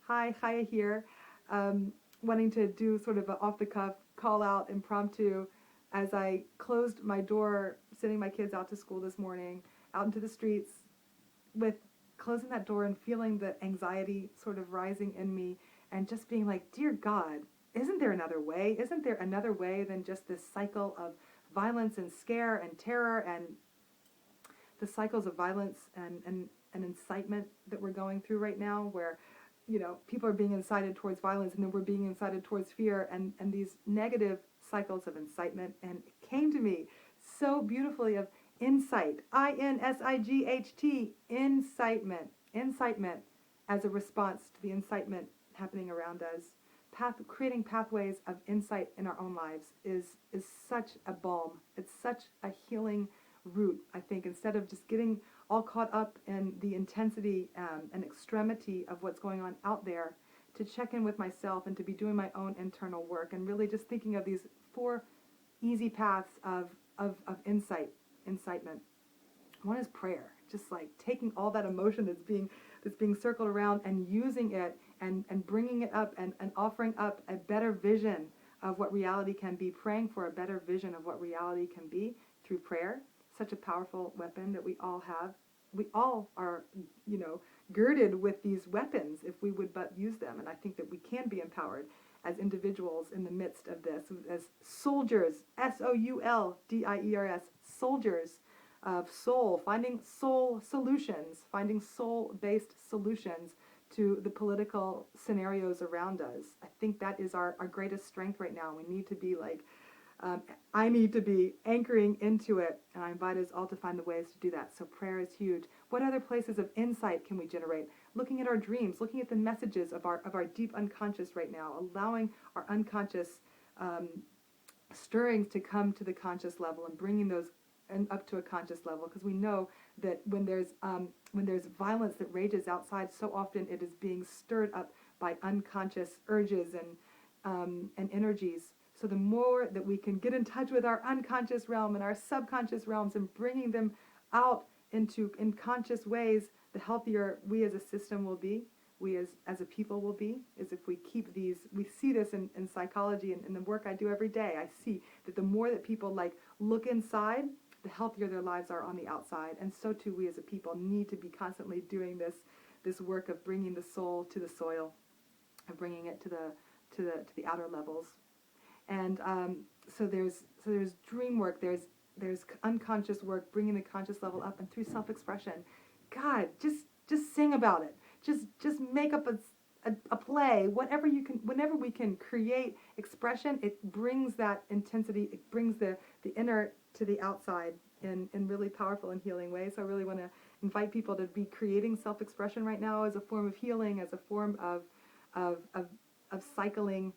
Hi, Chaya here. Wanting to do sort of an off-the-cuff call-out impromptu as I closed my door, sending my kids out to school this morning, out into the streets, with closing that door and feeling the anxiety sort of rising in me and just being like, dear God, isn't there another way? Isn't there another way than just this cycle of violence and scare and terror and the cycles of violence and incitement that we're going through right now, where people are being incited towards violence, and then we're being incited towards fear, and these negative cycles of incitement. And it came to me so beautifully of insight, INSIGHT, incitement as a response to the incitement happening around us. Creating pathways of insight in our own lives is such a balm. It's such a healing route, I think, instead of just getting all caught up in the intensity and extremity of what's going on out there, to check in with myself and to be doing my own internal work and really just thinking of these four easy paths of incitement. One is prayer, just like taking all that emotion that's being circled around and using it and bringing it up and offering up a better vision of what reality can be, praying for a better vision of what reality can be through prayer. Such a powerful weapon that we all have. We all are, girded with these weapons if we would but use them. And I think that we can be empowered as individuals in the midst of this, as soldiers, SOULDIERS, soldiers of soul, finding soul solutions, finding soul-based solutions to the political scenarios around us. I think that is our greatest strength right now. We need to be I need to be anchoring into it, and I invite us all to find the ways to do that. So prayer is huge. What other places of insight can we generate? Looking at our dreams, looking at the messages of our deep unconscious right now, allowing our unconscious stirrings to come to the conscious level and bringing those up to a conscious level, because we know that when there's violence that rages outside, so often it is being stirred up by unconscious urges and energies. So the more that we can get in touch with our unconscious realm and our subconscious realms and bringing them out in conscious ways, the healthier we as a system will be, we as a people will be, is if we keep these. We see this in psychology and in the work I do every day. I see that the more that people look inside, the healthier their lives are on the outside. And so too we as a people need to be constantly doing this work of bringing the soul to the soil, of bringing it to the outer levels. And so there's dream work, there's unconscious work, bringing the conscious level up, and through self-expression. God, just sing about it. Just make up a play, whatever you can. Whenever we can create expression, it brings that intensity. It brings the inner to the outside in really powerful and healing ways. So I really want to invite people to be creating self-expression right now as a form of healing, as a form of cycling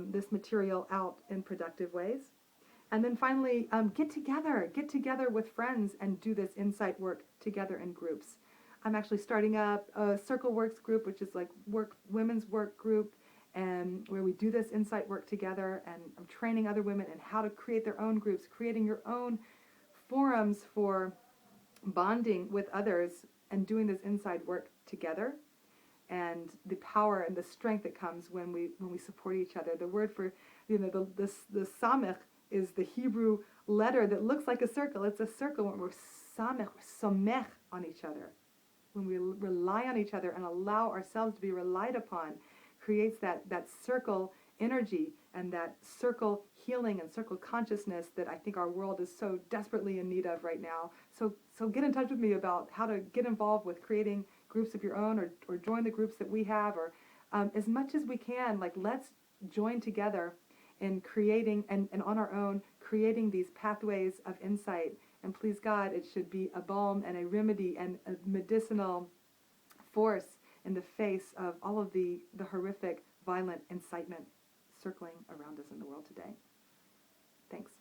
this material out in productive ways. And then finally, get together with friends and do this insight work together in groups. I'm actually starting up a Circle Works group, which is women's work group, and where we do this insight work together. And I'm training other women in how to create their own groups, creating your own forums for bonding with others and doing this inside work together. And the power and the strength that comes when we support each other. The word for the samech is the Hebrew letter that looks like a circle. It's a circle when we're samech, somech on each other. When we rely on each other and allow ourselves to be relied upon, creates that circle energy and that circle healing and circle consciousness that I think our world is so desperately in need of right now. So get in touch with me about how to get involved with creating groups of your own, or join the groups that we have, or as much as we can, let's join together in creating and on our own, creating these pathways of insight. And please God, it should be a balm and a remedy and a medicinal force in the face of all of the horrific, violent incitement circling around us in the world today. Thanks.